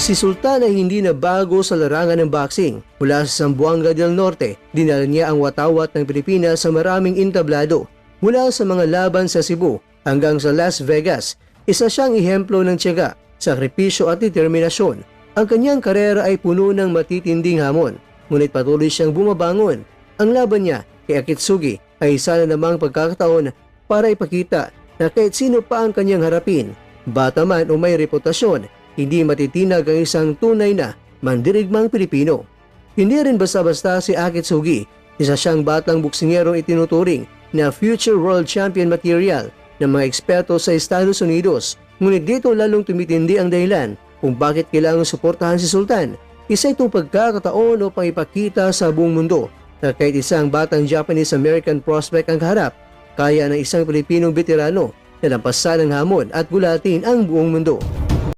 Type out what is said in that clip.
Si Sultan ay hindi na bago sa larangan ng boxing. Mula sa Zamboanga del Norte, dinala niya ang watawat ng Pilipinas sa maraming entablado. Mula sa mga laban sa Cebu hanggang sa Las Vegas, isa siyang ihemplo ng tiyaga, sakripisyo at determinasyon. Ang kanyang karera ay puno ng matitinding hamon, ngunit patuloy siyang bumabangon. Ang laban niya kay Akitsugi ay isa na namang pagkakataon para ipakita na kahit sino pa ang kanyang harapin, bata man o may reputasyon, hindi matitinag ang isang tunay na mandirigmang Pilipino. Hindi rin basta-basta si Akitsugi, isa siyang batang buksingerong itinuturing na future world champion material ng mga eksperto sa Estados Unidos. Ngunit dito lalong tumitindi ang dahilan kung bakit kailangang suportahan si Sultan. Isa itong pagkakataon upang ipakita sa buong mundo na kahit isang batang Japanese-American prospect ang kaharap, kaya ng isang Pilipinong veterano na lampasan ng hamon at gulatin ang buong mundo.